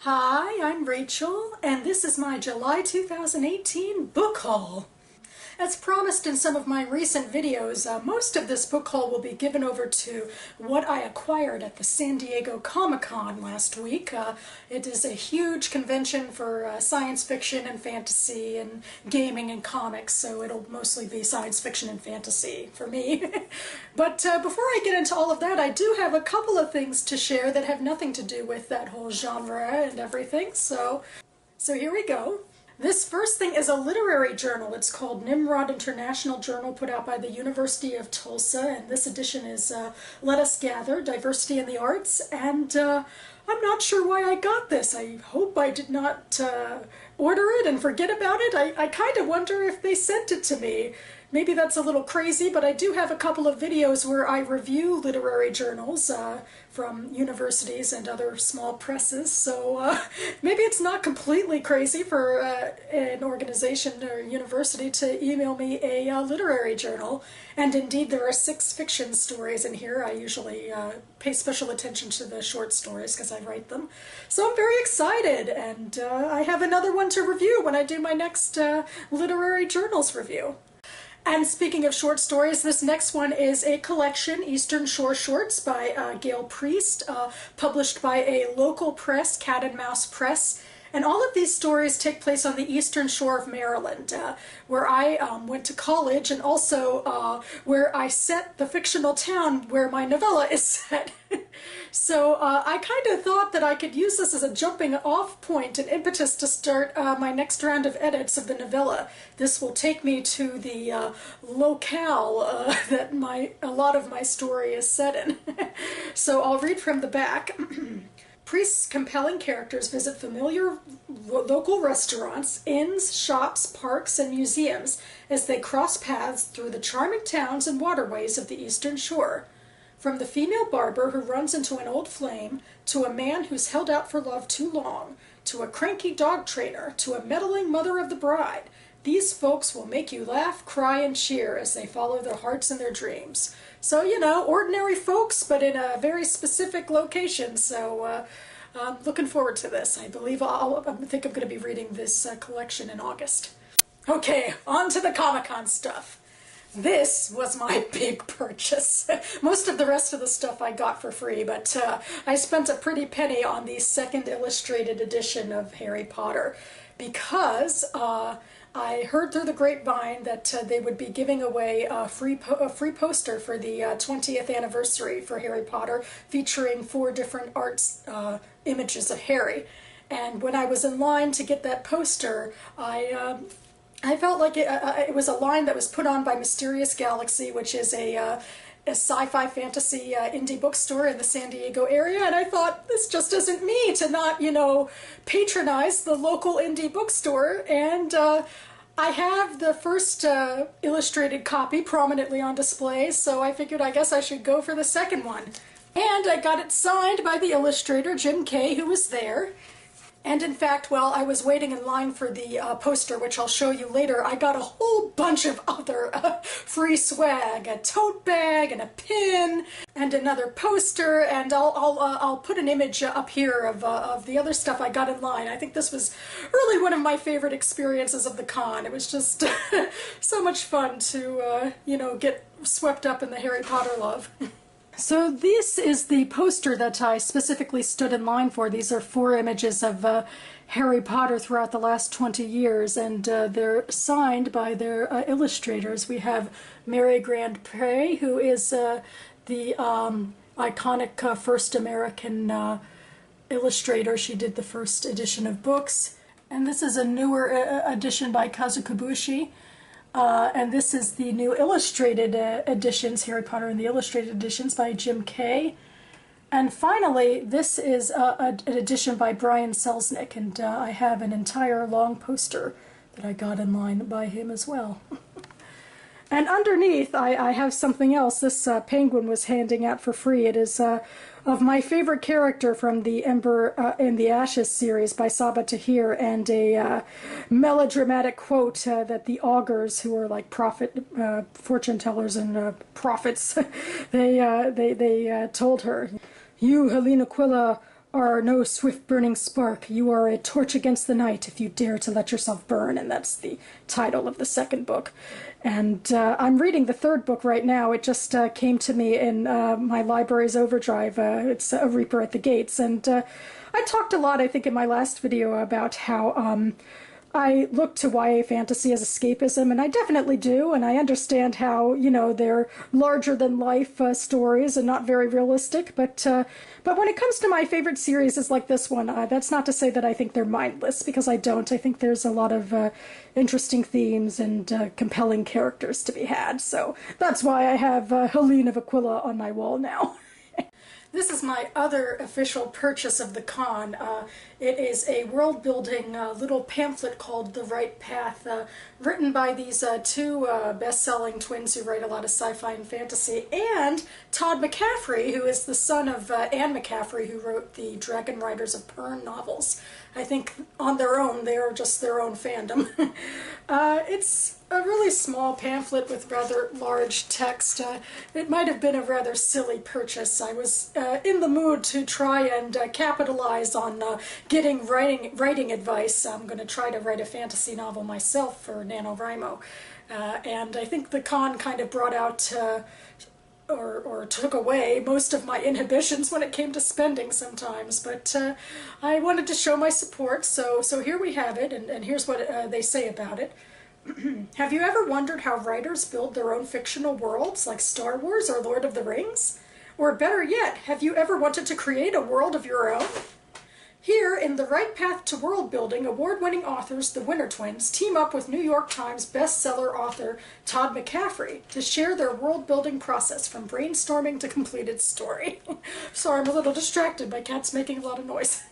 Hi, I'm Rachel, and this is my July 2018 book haul. As promised in some of my recent videos, most of this book haul will be given over to what I acquired at the San Diego Comic-Con last week. It is a huge convention for science fiction and fantasy and gaming and comics, so it'll mostly be science fiction and fantasy for me. But before I get into all of that, I do have a couple of things to share that have nothing to do with that whole genre and everything, so here we go. This first thing is a literary journal. It's called Nimrod International Journal, put out by the University of Tulsa, and this edition is Let Us Gather, Diversity in the Arts, and I'm not sure why I got this. I hope I did not order it and forget about it. I kind of wonder if they sent it to me. Maybe that's a little crazy, but I do have a couple of videos where I review literary journals from universities and other small presses, so maybe it's not completely crazy for an organization or university to email me a literary journal. And indeed, there are 6 fiction stories in here. I usually pay special attention to the short stories because I write them. So I'm very excited, and I have another one to review when I do my next literary journals review. And speaking of short stories, this next one is a collection, Eastern Shore Shorts by Gail Priest, published by a local press, Cat and Mouse Press. And all of these stories take place on the eastern shore of Maryland, where I went to college, and also where I set the fictional town where my novella is set. So I kind of thought that I could use this as a jumping off point and impetus to start my next round of edits of the novella. This will take me to the locale that a lot of my story is set in. So I'll read from the back. Priest's compelling characters visit familiar local restaurants, inns, shops, parks, and museums as they cross paths through the charming towns and waterways of the Eastern Shore. From the female barber who runs into an old flame, to a man who's held out for love too long, to a cranky dog trainer, to a meddling mother of the bride, these folks will make you laugh, cry, and cheer as they follow their hearts and their dreams. So, you know, ordinary folks, but in a very specific location, so I'm looking forward to this. I believe I think I'm going to be reading this collection in August. Okay, on to the Comic-Con stuff. This was my big purchase. Most of the rest of the stuff I got for free, but I spent a pretty penny on the second illustrated edition of Harry Potter because I heard through the grapevine that they would be giving away a free poster for the 20th anniversary for Harry Potter, featuring 4 different images of Harry. And when I was in line to get that poster, I felt like it was a line that was put on by Mysterious Galaxy, which is a sci-fi fantasy indie bookstore in the San Diego area, and I thought, this just isn't me to not, you know, patronize the local indie bookstore, and I have the first illustrated copy prominently on display, so I figured I guess I should go for the second one. And I got it signed by the illustrator, Jim Kay, who was there. And in fact, while I was waiting in line for the poster, which I'll show you later, I got a whole bunch of other free swag, a tote bag and a pin and another poster, and I'll put an image up here of the other stuff I got in line. I think this was really one of my favorite experiences of the con. It was just so much fun to, you know, get swept up in the Harry Potter love. So this is the poster that I specifically stood in line for. These are 4 images of Harry Potter throughout the last 20 years, and they're signed by their illustrators. We have Mary Grand Pré, who is the iconic first American illustrator. She did the first edition of books. And this is a newer edition by Kazukibushi. And this is the new illustrated editions, Harry Potter and the illustrated editions by Jim Kay. And finally, this is an edition by Brian Selznick, and I have an entire long poster that I got in line by him as well. And underneath, I have something else. This penguin was handing out for free. It is of my favorite character from the Ember in the Ashes series by Saba Tahir, and a melodramatic quote that the augurs, who are like fortune tellers and prophets, they told her, "You, Helena Quilla, are no swift burning spark. You are a torch against the night if you dare to let yourself burn. And that's the title of the second book. And I'm reading the third book right now. It just came to me in my library's overdrive. It's A Reaper at the Gates. And I talked a lot, I think, in my last video about how I look to YA fantasy as escapism, and I definitely do, and I understand how, you know, they're larger-than-life stories and not very realistic, but when it comes to my favorite series like this one, that's not to say that I think they're mindless, because I don't. I think there's a lot of interesting themes and compelling characters to be had, so that's why I have Helene of Aquila on my wall now. This is my other official purchase of the con. It is a world-building little pamphlet called The Right Path, written by these two best-selling twins who write a lot of sci-fi and fantasy, and Todd McCaffrey, who is the son of Anne McCaffrey, who wrote the Dragon Riders of Pern novels. I think on their own, they are just their own fandom. It's a really small pamphlet with rather large text. It might have been a rather silly purchase. I was in the mood to try and capitalize on getting writing advice. I'm going to try to write a fantasy novel myself for NaNoWriMo. And I think the con kind of brought out or took away most of my inhibitions when it came to spending sometimes, but I wanted to show my support, so here we have it, and here's what they say about it. Have you ever wondered how writers build their own fictional worlds, like Star Wars or Lord of the Rings? Or better yet, have you ever wanted to create a world of your own? Here, in The Right Path to World Building, award-winning authors, the Winter Twins, team up with New York Times bestseller author Todd McCaffrey to share their world-building process from brainstorming to completed story. Sorry, I'm a little distracted. My cat's making a lot of noise.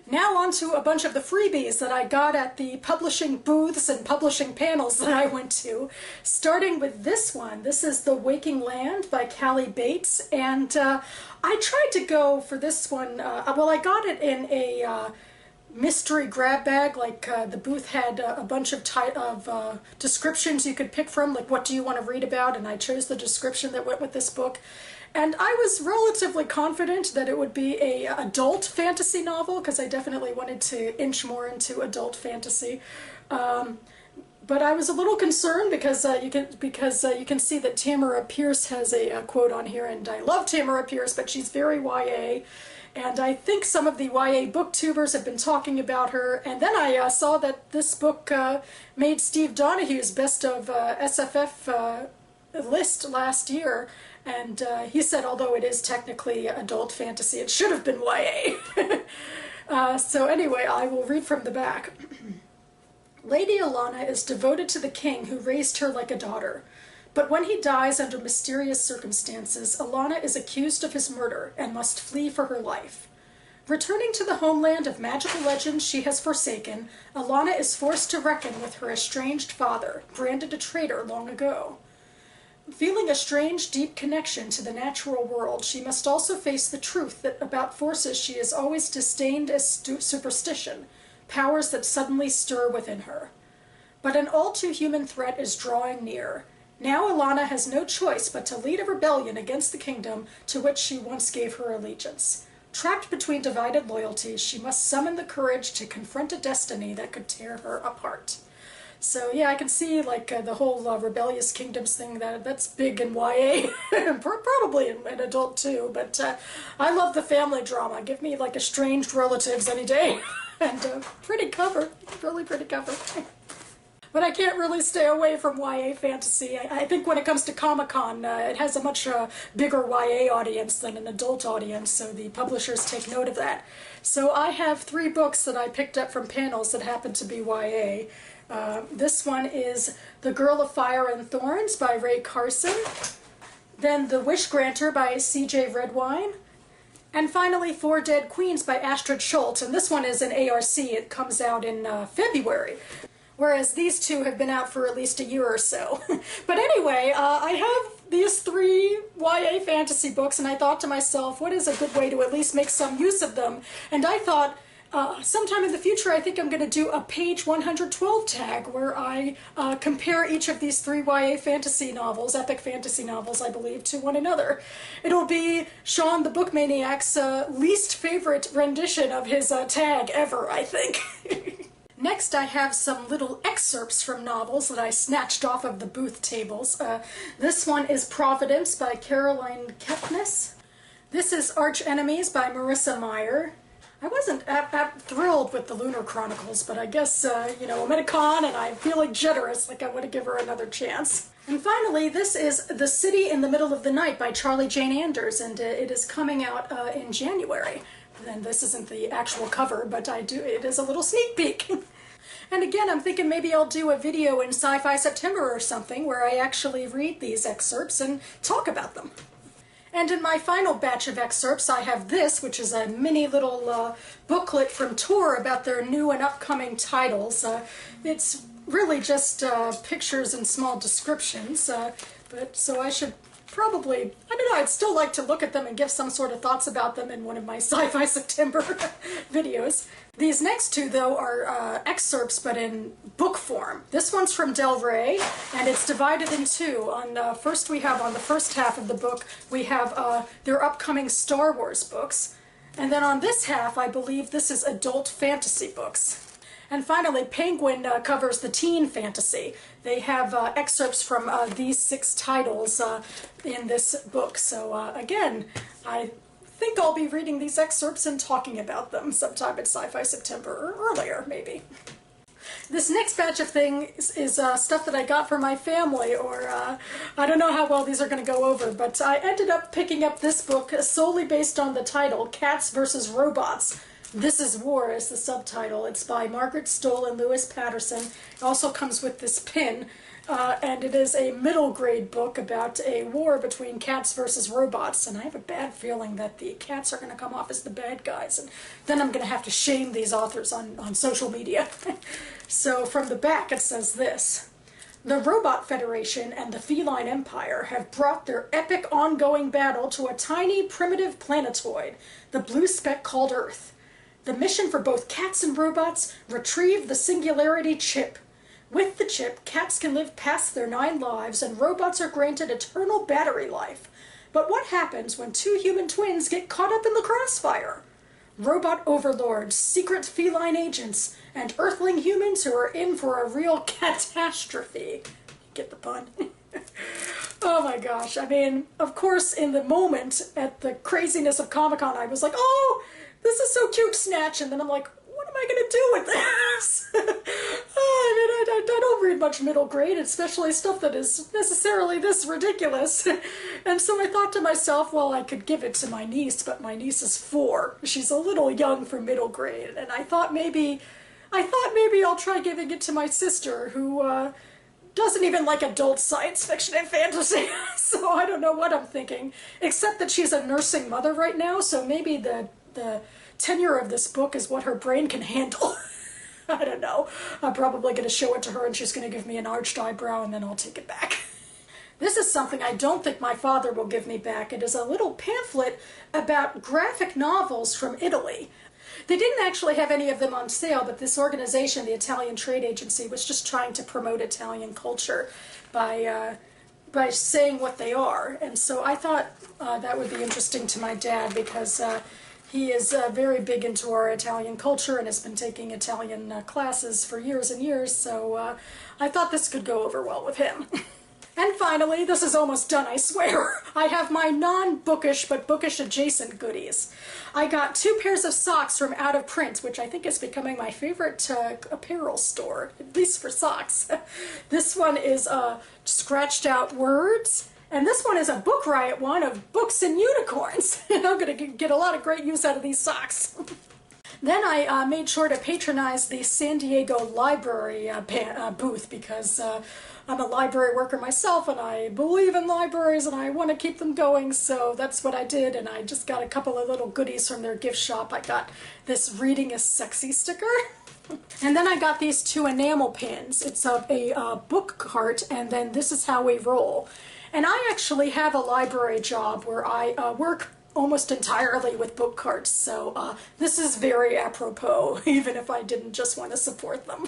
Now on to a bunch of the freebies that I got at the publishing booths and publishing panels that I went to, starting with this one. This is The Waking Land by Callie Bates, and I tried to go for this one, well, I got it in a mystery grab bag, like the booth had a bunch of descriptions you could pick from, like what do you want to read about, and I chose the description that went with this book. And I was relatively confident that it would be a adult fantasy novel, because I definitely wanted to inch more into adult fantasy. But I was a little concerned because you can see that Tamara Pierce has a quote on here, and I love Tamara Pierce, but she's very YA. And I think some of the YA booktubers have been talking about her, and then I saw that this book made Steve Donahue's Best of SFF list last year, and he said although it is technically adult fantasy, it should have been YA. So anyway, I will read from the back. Lady Alana is devoted to the king who raised her like a daughter. But when he dies under mysterious circumstances, Alana is accused of his murder and must flee for her life. Returning to the homeland of magical legends she has forsaken, Alana is forced to reckon with her estranged father, branded a traitor long ago. Feeling a strange, deep connection to the natural world, she must also face the truth about forces she has always disdained as superstition, powers that suddenly stir within her. But an all-too-human threat is drawing near. Now Alana has no choice but to lead a rebellion against the kingdom to which she once gave her allegiance. Trapped between divided loyalties, she must summon the courage to confront a destiny that could tear her apart. So yeah, I can see like the whole rebellious kingdoms thing, that's big in YA, probably in adult too, but I love the family drama. Give me like estranged relatives any day. And pretty cover, really pretty cover. But I can't really stay away from YA fantasy. I think when it comes to Comic-Con, it has a much bigger YA audience than an adult audience, so the publishers take note of that. So I have 3 books that I picked up from panels that happen to be YA. This one is The Girl of Fire and Thorns by Ray Carson, then The Wish Granter by C.J. Redwine, and finally 4 Dead Queens by Astrid Schultz, and this one is an ARC. It comes out in February. Whereas these 2 have been out for at least a year or so. But anyway, I have these 3 YA fantasy books, and I thought to myself, what is a good way to at least make some use of them? And I thought, Sometime in the future, I think I'm going to do a page 112 tag where I compare each of these 3 YA fantasy novels, epic fantasy novels, I believe, to one another. It'll be Sean the Book Maniac's least favorite rendition of his tag ever, I think. Next, I have some little excerpts from novels that I snatched off of the booth tables. This one is Providence by Caroline Kepnes. This is Arch Enemies by Marissa Meyer. I wasn't thrilled with the Lunar Chronicles, but I guess, you know, I'm at a con and I'm feeling generous, like I want to give her another chance. And finally, this is The City in the Middle of the Night by Charlie Jane Anders, and it is coming out in January. And this isn't the actual cover, but it is a little sneak peek. And again, I'm thinking maybe I'll do a video in Sci-Fi September or something where I actually read these excerpts and talk about them. And in my final batch of excerpts, I have this, which is a mini little booklet from Tor about their new and upcoming titles. It's really just pictures and small descriptions, but so I should probably, I don't know, I'd still like to look at them and give some sort of thoughts about them in one of my Sci-Fi September videos. These next 2, though, are excerpts, but in book form. This one's from Del Rey, and it's divided in 2. First we have, on the first half of the book, we have their upcoming Star Wars books. And then on this half, I believe this is adult fantasy books. And finally, Penguin covers the teen fantasy. They have excerpts from these 6 titles in this book. So again, I think I'll be reading these excerpts and talking about them sometime in Sci-Fi September or earlier, maybe. This next batch of things is stuff that I got for my family, or I don't know how well these are going to go over, but I ended up picking up this book solely based on the title, Cats vs. Robots. This is War is the subtitle. It's by Margaret Stoll and Lewis Patterson. It also comes with this pin, and it is a middle grade book about a war between cats versus robots, and I have a bad feeling that the cats are going to come off as the bad guys, and then I'm going to have to shame these authors on social media. So from the back it says this: "The Robot Federation and the Feline Empire have brought their epic ongoing battle to a tiny primitive planetoid, the blue speck called Earth. The mission for both cats and robots: retrieve the Singularity Chip. With the chip, cats can live past their 9 lives and robots are granted eternal battery life. But what happens when 2 human twins get caught up in the crossfire? Robot overlords, secret feline agents, and earthling humans who are in for a real catastrophe." Get the pun? Oh my gosh. I mean, of course, in the moment, at the craziness of Comic-Con, I was like, oh, this is so cute, Snatch, and then I'm like, what am I going to do with this? I don't read much middle grade, especially stuff that is necessarily this ridiculous. And so I thought to myself, well, I could give it to my niece, but my niece is 4. She's a little young for middle grade, and I thought maybe I'll try giving it to my sister, who doesn't even like adult science fiction and fantasy. So I don't know what I'm thinking, except that she's a nursing mother right now, so maybe the tenure of this book is what her brain can handle. I don't know. I'm probably going to show it to her and she's going to give me an arched eyebrow and then I'll take it back. This is something I don't think my father will give me back. It is a little pamphlet about graphic novels from Italy. They didn't actually have any of them on sale, but this organization, the Italian Trade Agency, was just trying to promote Italian culture by saying what they are. And so I thought that would be interesting to my dad, because he is very big into our Italian culture and has been taking Italian classes for years and years, so I thought this could go over well with him. And finally, this is almost done, I swear, I have my non-bookish but bookish adjacent goodies. I got 2 pairs of socks from Out of Print, which I think is becoming my favorite apparel store, at least for socks. This one is scratched out words, and this one is a Book Riot one of Books and Unicorns. I'm going to get a lot of great use out of these socks. Then I made sure to patronize the San Diego Library booth, because I'm a library worker myself and I believe in libraries and I want to keep them going, so that's what I did, and I just got a couple of little goodies from their gift shop. I got this Reading is Sexy sticker. And then I got these 2 enamel pins. It's a book cart, and then This Is How We Roll. And I actually have a library job where I work almost entirely with book cards, so this is very apropos, even if I didn't just want to support them.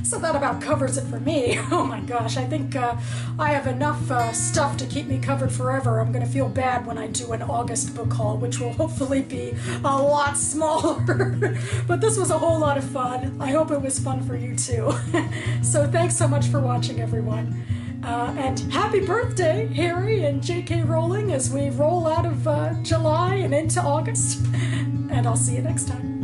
So that about covers it for me. Oh my gosh, I think I have enough stuff to keep me covered forever. I'm going to feel bad when I do an August book haul, which will hopefully be a lot smaller. But this was a whole lot of fun. I hope it was fun for you too. So thanks so much for watching, everyone. And happy birthday, Harry and J.K. Rowling, as we roll out of July and into August. And I'll see you next time.